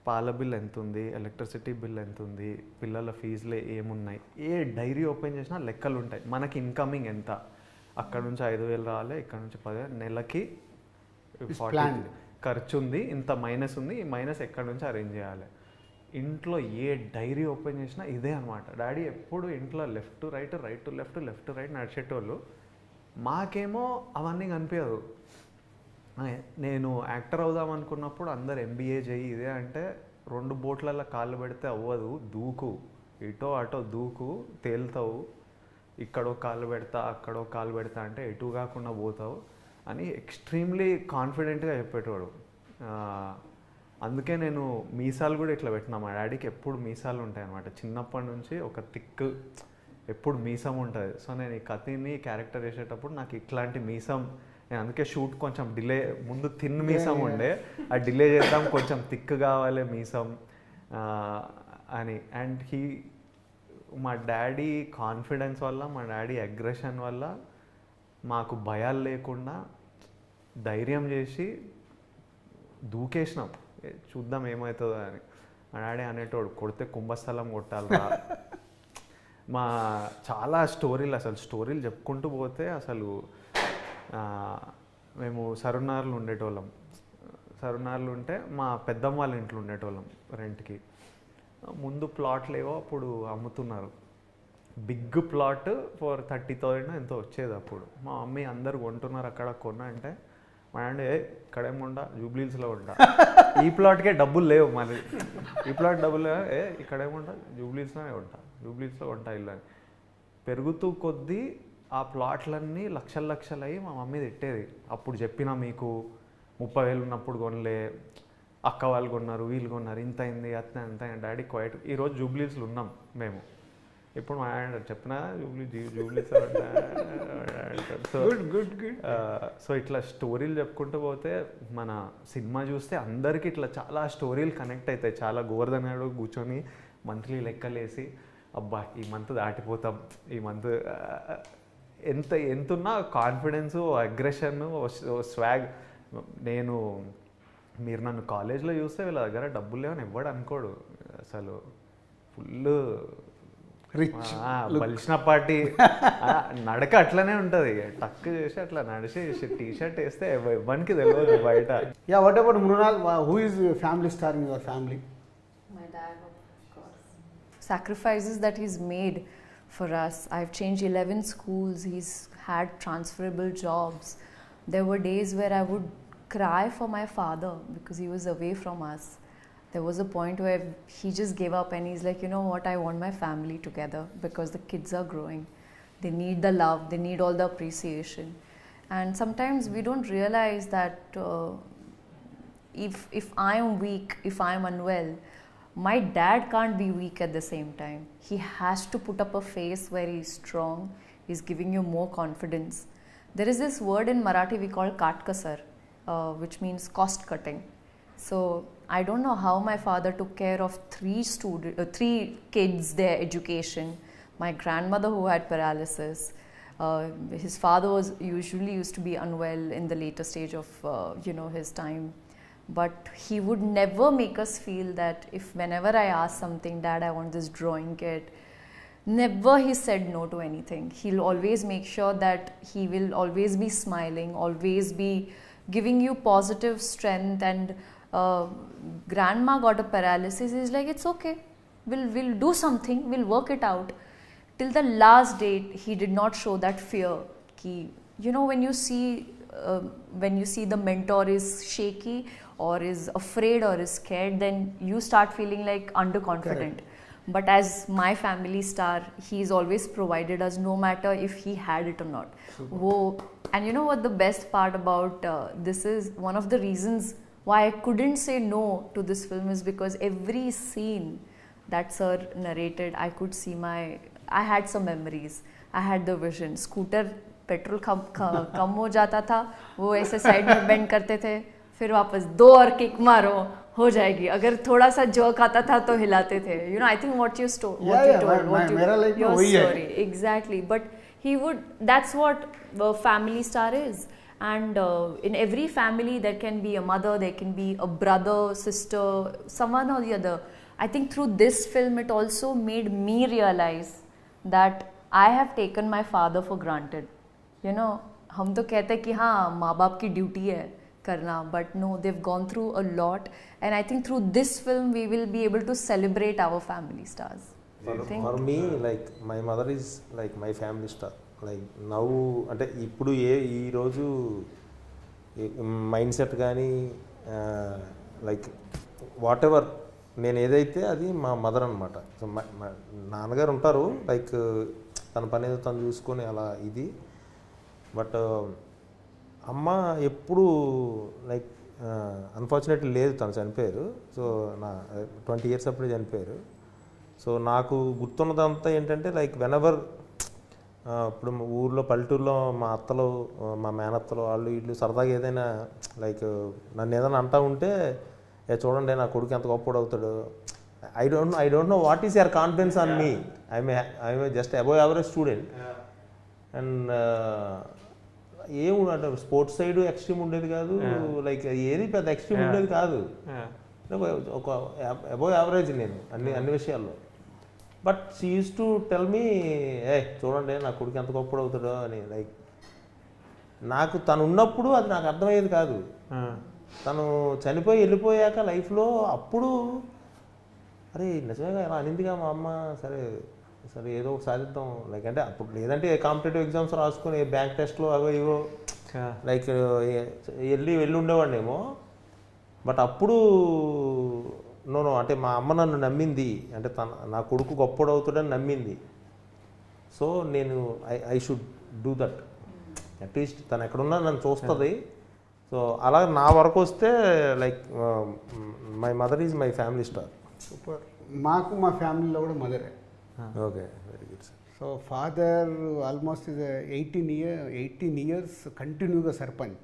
పాల బిల్ ఎంత ఉంది, ఎలక్ట్రిసిటీ బిల్ ఎంత ఉంది, పిల్లల ఫీజులు ఏమున్నాయి, ఏ డైరీ ఓపెన్ చేసినా లెక్కలు ఉంటాయి. మనకి ఇన్కమింగ్ ఎంత, అక్కడ నుంచి 5,000 రావాలి, ఇక్కడ నుంచి 10,000, నెలకి 40 ఖర్చు ఉంది, ఇంత మైనస్ ఉంది, ఈ మైనస్ ఎక్కడి నుంచి అరేంజ్ చేయాలి. ఇంట్లో ఏ డైరీ ఓపెన్ చేసినా ఇదే అనమాట. డాడీ ఎప్పుడు ఇంట్లో left to right, right to left, left to right నడిచేటోళ్ళు. మాకేమో అవన్నీ కనిపించదు. నేను యాక్టర్ అవుదాం అనుకున్నప్పుడు అందరు MBA చేయి ఇదే అంటే 2 బోట్లలో కాళ్ళు పెడితే అవ్వదు, దూకు, ఇటో అటో దూకు, తేలుతావు, ఇక్కడో కాళ్ళు పెడతా అక్కడో కాళ్ళు పెడతా అంటే ఎటు కాకుండా పోతావు అని ఎక్స్ట్రీమ్లీ కాన్ఫిడెంట్గా చెప్పేటోడు. అందుకే నేను మీసాలు కూడా ఇట్లా పెట్టినా. మా డాడీకి ఎప్పుడు మీసాలు ఉంటాయి అన్నమాట. చిన్నప్పటి నుంచి ఒక థిక్ ఎప్పుడు మీసం ఉంటుంది. సో నేను ఈ కథని క్యారెక్టర్ వేసేటప్పుడు నాకు ఇట్లాంటి మీసం, నేను అందుకే షూట్ కొంచెం డిలే, ముందు థిన్ మీసం ఉండే, అది డిలే చేద్దాం, కొంచెం థిక్ కావాలి మీసం అని. అండ్ మా డాడీ కాన్ఫిడెన్స్ వల్ల, మా డాడీ అగ్రెషన్ వల్ల మాకు భయాలు లేకుండా ధైర్యం చేసి దూకేసినాం, చూద్దాం ఏమవుతుందో అని. మా డాడీ అనేటోడు కొడితే కుంభస్థలం కొట్టాలిరా. చాలా స్టోరీలు, అసలు స్టోరీలు చెప్పుకుంటూ పోతే అసలు మేము సరునార్లు ఉండేటోళ్ళం. సరునార్లు ఉంటే మా పెద్దమ్మ వాళ్ళ ఇంట్లో ఉండేటోళ్ళం రెంట్కి. ముందు ప్లాట్లు ఏవో అప్పుడు అమ్ముతున్నారు, బిగ్ ప్లాట్ ఫర్ 30,000 ఎంతో వచ్చేది అప్పుడు. మా మమ్మీ అందరు కొంటున్నారు అక్కడ, కొన్నా అంటే మా డాడీ ఇక్కడేం కొంటా, జూబ్లీహిల్స్లో ఉంటా, ఈ ప్లాట్కే డబ్బులు లేవు, మళ్ళీ ఈ ప్లాట్ డబ్బులు లేవు, ఇక్కడేముంటా, జూబ్లీహిల్స్లోనే ఉంటా, జూబ్లీహిల్స్లో ఉంటా ఇల్లు అని. పెరుగుతూ కొద్దీ ఆ ప్లాట్లన్నీ లక్షలు అయ్యి మా మమ్మీ తిట్టేది. అప్పుడు చెప్పినా మీకు 30,000 ఉన్నప్పుడు కొనలే, అక్క వాళ్ళు కొన్నారు, వీళ్ళు కొన్నారు, ఇంత అయింది, అంత డాడీ క్వైట్. ఈరోజు జూబ్లీహిల్స్లో ఉన్నాం మేము. ఇప్పుడు మా డాడీ చెప్పినా జూబ్లీహిల్స్లో సో ఇట్లా స్టోరీలు చెప్పుకుంటూ పోతే మన సినిమా చూస్తే అందరికీ ఇట్లా చాలా స్టోరీలు కనెక్ట్ అవుతాయి. చాలా గోవర్ధన్ గారు కూర్చొని మంత్లీ లెక్కలేసి అబ్బా ఈ మంత్ దాటిపోతాం, ఈ మంత్ ఎంతున్నా కాన్ఫిడెన్సు, అగ్రెషన్, స్వాగ్. మీరు నన్ను కాలేజ్లో చూస్తే వీళ్ళ దగ్గర డబ్బులు లేవని ఎవ్వడు అనుకోడు, అసలు ఫుల్ రిచ్ బలిసిన పార్టీ. నడక అట్లనే ఉంటుంది, టక్ చేసి అట్లా నడిచి టీ-షర్ట్ వేస్తే ఎవరికి తెలియదు బయట. Yeah, what about Mrunal? Who is family star in your family? My dad, of course. Sacrifices that he's made for us. I've changed 11 schools. He's had transferable jobs. There were days where I would cry for my father because he was away from us. There was a point where he just gave up and he's like, you know what, I want my family together because the kids are growing. They need the love, they need all the appreciation. And sometimes we don't realize that if I am weak, if I am unwell, my dad can't be weak at the same time. He has to put up a face where he's strong, he's giving you more confidence. There is this word in Marathi we call katkasar, which means cost cutting. So I don't know how my father took care of 3 kids, their education. My grandmother who had paralysis. His father usually used to be unwell in the later stage of his time. But he would never make us feel that if whenever I ask something, Dad, I want this drawing kit, never he said no to anything. He'll always make sure that he will always be smiling, always be giving you positive strength. And grandma got a paralysis. He's like, it's okay, we'll do something, we'll work it out. Till the last date, he did not show that fear. When you see the mentor is shaky or is afraid or is scared, then you start feeling like underconfident. Correct. But as my family star, he's always provided us, no matter if he had it or not. And you know what the best part about this is? One of the reasons why I couldn't say no to this film is because every scene that sir narrated, I could see I had some memories. I had the vision. Scooter petrol कम हो जाता था, वो ऐसे side में bend करते थे, फिर वापस 2 और किक मारो हो जाएगी. अगर थोड़ा सा जर्क आता था तो हिलाते थे. You know, I think what you told, your story, exactly. But he would. That's what family star is. And in every family there can be a mother, there can be a brother, sister, someone or the other. I think through this film it also made me realize that I have taken my father for granted. You know, हम तो कहते हैं कि हाँ माँ बाप की duty है करना, but no, they've gone through a lot, and I think through this film we will be able to celebrate our family stars. For me, like my mother is like my family star. Like now, అంటే ఇప్పుడు ఈరోజు mind set కానీ like what ever నేను ఏదైతే అది మా mother అనమాట. So మా నాన్నగారు ఉంటారు, లైక్ తన పని ఏదో తను చూసుకొని అలా ఇది. బట్ అమ్మ ఎప్పుడు లైక్ అన్ఫార్చునేట్లీ లేదు, తను చనిపోయారు. సో నా 20 years అప్పుడే చనిపోయారు. సో నాకు గుర్తున్నదంతా ఏంటంటే లైక్ వెనెవర్ ఇప్పుడు ఊర్లో పల్లెటూరులో మా అత్తలు మా మేనత్తలు వాళ్ళు వీళ్ళు సరదాగా ఏదైనా లైక్ నన్ను ఏదైనా అంటూ ఉంటే చూడండి నా కొడుకు ఎంత గొప్పడు అవుతాడు. I don't know what is your confidence on me. I'm just above average student. And ఏముంటే స్పోర్ట్స్ సైడ్ ఎక్స్ట్రీమ్ ఉండేది కాదు, లైక్ ఏది పెద్ద ఎక్స్ట్రీమ్ ఉండేది కాదు, ఒక అబోవ్ యావరేజ్ నేను అన్ని విషయాల్లో. But she use to tell me చూడండి నా కొడుకు ఎంత గొప్పడు అవుతాడో అని. లైక్ నాకు తను ఉన్నప్పుడు అది నాకు అర్థమయ్యేది కాదు. తను చనిపోయి వెళ్ళిపోయాక లైఫ్లో అప్పుడు అరే నిజంగా ఇలా అనిందిగా మా అమ్మ, సరే సరే ఏదో ఒకటి సాధిద్దాం లైక్. అంటే అప్పుడు లేదంటే కాంపిటేటివ్ ఎగ్జామ్స్ రాసుకుని బ్యాంక్ టెస్ట్లో అవో ఇవో లైక్ వెళ్ళి ఉండేవాడినేమో. బట్ అప్పుడు నో అంటే మా అమ్మ నన్ను నమ్మింది, అంటే నా కొడుకు గొప్పడు అవుతాడని నమ్మింది. సో నేను I should do that. At least తను ఎక్కడున్నా నన్ను చూస్తుంది. సో అలా నా వరకు వస్తే like my mother is my family star. Super. మాకు మా ఫ్యామిలీలో కూడా మదరే. Okay, very good sir. So father almost is 18 years కంటిన్యూగా సర్పంచ్.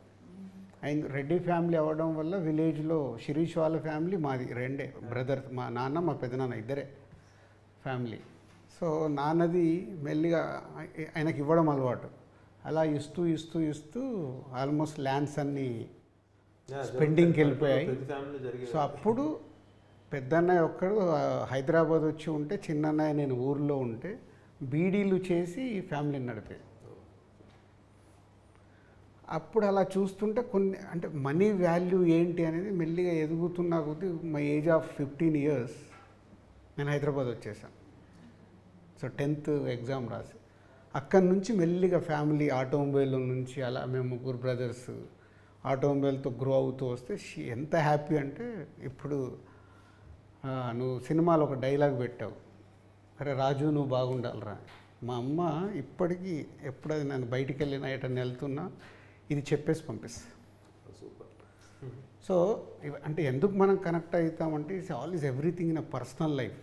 అండ్ రెడ్డి ఫ్యామిలీ అవ్వడం వల్ల విలేజ్లో శిరీష్ వాళ్ళ ఫ్యామిలీ మాది రెండే బ్రదర్స్, మా నాన్న మా పెద్దనాన్న ఇద్దరే ఫ్యామిలీ. సో నాన్నది మెల్లిగా ఆయనకి ఇవ్వడం అలవాటు. అలా ఇస్తూ ఆల్మోస్ట్ ల్యాండ్స్ అన్నీ స్పెండింగ్కి వెళ్ళిపోయాయి. సో అప్పుడు పెద్దన్నయ్య ఒక్కడు హైదరాబాద్ వచ్చి ఉంటే, చిన్నన్నయ్య నేను ఊర్లో ఉంటే బీడీలు చేసి ఫ్యామిలీని నడిపే. అప్పుడు అలా చూస్తుంటే కొన్ని అంటే మనీ వాల్యూ ఏంటి అనేది మెల్లిగా ఎదుగుతున్నా కొద్దీ మై ఏజ్ ఆఫ్ 15 years నేను హైదరాబాద్ వచ్చేసాను. సో 10th ఎగ్జామ్ రాసి అక్కడి నుంచి మెల్లిగా ఫ్యామిలీ ఆటోమొబైల్ నుంచి అలా మేము 3 brothers ఆటోమొబైల్తో గ్రో అవుతూ వస్తే ఎంత హ్యాపీ అంటే, ఇప్పుడు నువ్వు సినిమాలో ఒక డైలాగ్ పెట్టావు, అరే రాజు నువ్వు బాగుండాలిరా. మా అమ్మ ఇప్పటికీ ఎప్పుడైనా నేను బయటికి వెళ్ళినా ఎటన్నా వెళ్తున్నా ఇది చెప్పేసి పంపిస్తా. సూపర్. సో అంటే ఎందుకు మనం కనెక్ట్ అవుతామంటే it's all is everything in a personal life.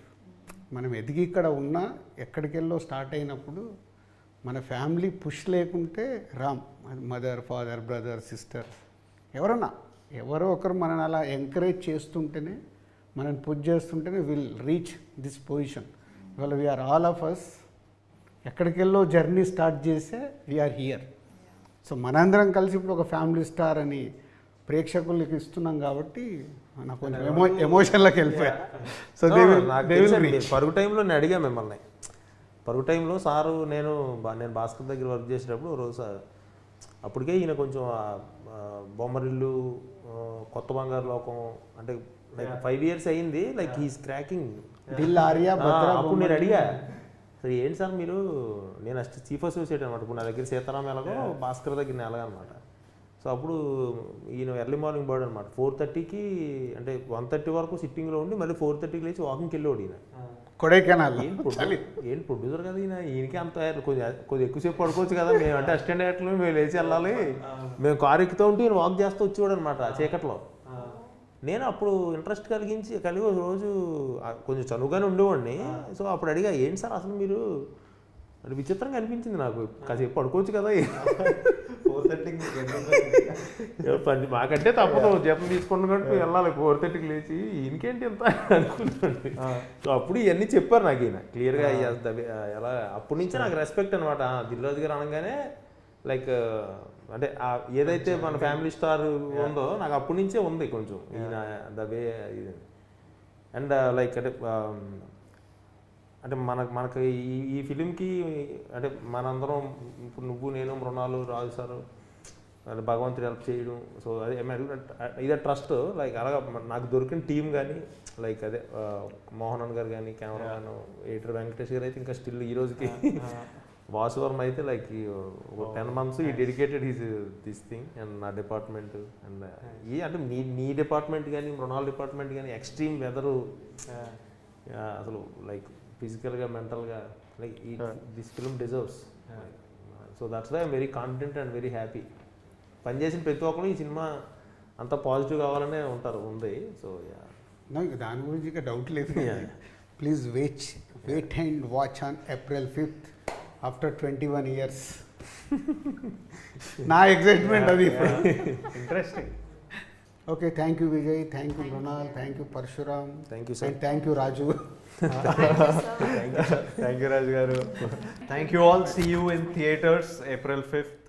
మనం ఎదిగి ఇక్కడ ఉన్నా ఎక్కడికెళ్ళో స్టార్ట్ అయినప్పుడు మన ఫ్యామిలీ పుష్ లేకుంటే మదర్, ఫాదర్, బ్రదర్, సిస్టర్ ఎవరో ఒకరు మనని అలా ఎంకరేజ్ చేస్తుంటేనే, మనని పుష్ చేస్తుంటేనే విల్ రీచ్ దిస్ పొజిషన్. ఇవాళ వీఆర్ ఆల్ ఆఫ్ అస్ ఎక్కడికెళ్ళో జర్నీ స్టార్ట్ చేసే వీఆర్ హియర్. సో మనందరం కలిసి ఇప్పుడు ఒక ఫ్యామిలీ స్టార్ అని ప్రేక్షకులకి ఇస్తున్నాం కాబట్టి నాకు కొంచెం ఎమోషన్లోకి వెళ్ళిపోయా. సో పరుగు టైంలో నేను అడిగా మిమ్మల్ని, పరుగు టైంలో సారు నేను భాస్కర్ దగ్గర వర్క్ చేసేటప్పుడు రోజు సార్ అప్పటికే ఈయన కొంచెం బొమ్మరిల్లు, కొత్త బంగారు లోకం అంటే లైక్ 5 years అయింది, లైక్ హీస్ క్రాకింగ్ అప్పుడు నేను అడిగా, సరే ఏంటి సార్ మీరు, నేను చీఫ్ అసోసియేట్ అనమాట. ఇప్పుడు నా దగ్గర సీతారాం ఎలాగో భాస్కర్ దగ్గర నేను ఎలాగనమాట. సో అప్పుడు ఈయన ఎర్లీ మార్నింగ్ బర్డ్ అనమాట. 4:30కి అంటే 1:30 వరకు సిట్టింగ్లో ఉండి మళ్ళీ 4:30కి లేచి వాకింగ్కి వెళ్ళాడు ఈయన. కొడైకెనాల్ ఏంటి ప్రొడ్యూసర్ కదా ఈయనకి అంత కొద్దిగా ఎక్కువసేపు పడుకోవచ్చు కదా, మేము అంటే అసిస్టెంట్ డైరెక్టర్లు మేము లేచి వెళ్ళాలి, మేము కారు ఎక్కుతూ ఉంటే ఈయన వాక్ చేస్తూ వచ్చేవాడు అనమాట చీకట్లో. నేను అప్పుడు ఇంట్రెస్ట్ కలిగి ఒక రోజు కొంచెం చనువుగానే ఉండేవాడిని. సో అప్పుడు అడిగా, ఏంటి సార్ అసలు మీరు అంటే విచిత్రంగా అనిపించింది నాకు, కాసేపు పడుకోవచ్చు కదా. 4:30 మాకంటే తప్పదు, జీతం తీసుకున్నట్టు వెళ్ళాలి 4:30కి లేచి, ఈయనకేంటి ఎంత అనుకుంటాండి. సో అప్పుడు ఇవన్నీ చెప్పారు నాకు ఈయన క్లియర్గా. ఎలా అప్పటి నుంచి నాకు రెస్పెక్ట్ అనమాట. దిల్ రాజు గారు అనగానే లైక్ అంటే ఏదైతే మన ఫ్యామిలీ స్టార్ ఉందో నాకు అప్పటి నుంచే ఉంది కొంచెం ఈయన ద వే ఇది. అండ్ లైక్ అంటే మనకి ఈ ఫిలింకి అంటే మనందరం ఇప్పుడు నువ్వు, నేను, మృణాలు, రాజు సారు, అంటే భగవంతుడు హెల్ప్ చేయడం. సో అదే ఇదే ట్రస్ట్. లైక్ అలాగా నాకు దొరికిన టీం కానీ లైక్ అదే మోహన్ గారు కానీ, కెమెరామెన్ ఎడిటర్ వెంకటేష్ గారు అయితే ఇంకా స్టిల్ ఈ రోజుకి. వాసువర్మ అయితే లైక్ 10 months ఈ dedicated his this thing. And నా డిపార్ట్మెంట్ అండ్ అంటే నీ డిపార్ట్మెంట్ కానీ, మృణాల్ డిపార్ట్మెంట్ కానీ ఎక్స్ట్రీమ్ వెదరు అసలు లైక్ ఫిజికల్గా, మెంటల్గా like this film deserves. So that's why I'm very confident and very happy. పనిచేసిన ప్రతి ఒక్కరు ఈ సినిమా అంత పాజిటివ్ కావాలనే ఉంది. సో నాకు దాని గురించి ఇక డౌట్ లేదు. Please wait and watch on April 5th after 21 years. నా ఎక్సైట్మెంట్ అది. Interesting. Okay, thank you Vijay, thank you Mrunal, thank you Parasuram, thank you sir, and thank you Raju. Thank you Raju garu. Thank you all. See you in theatres April 5th.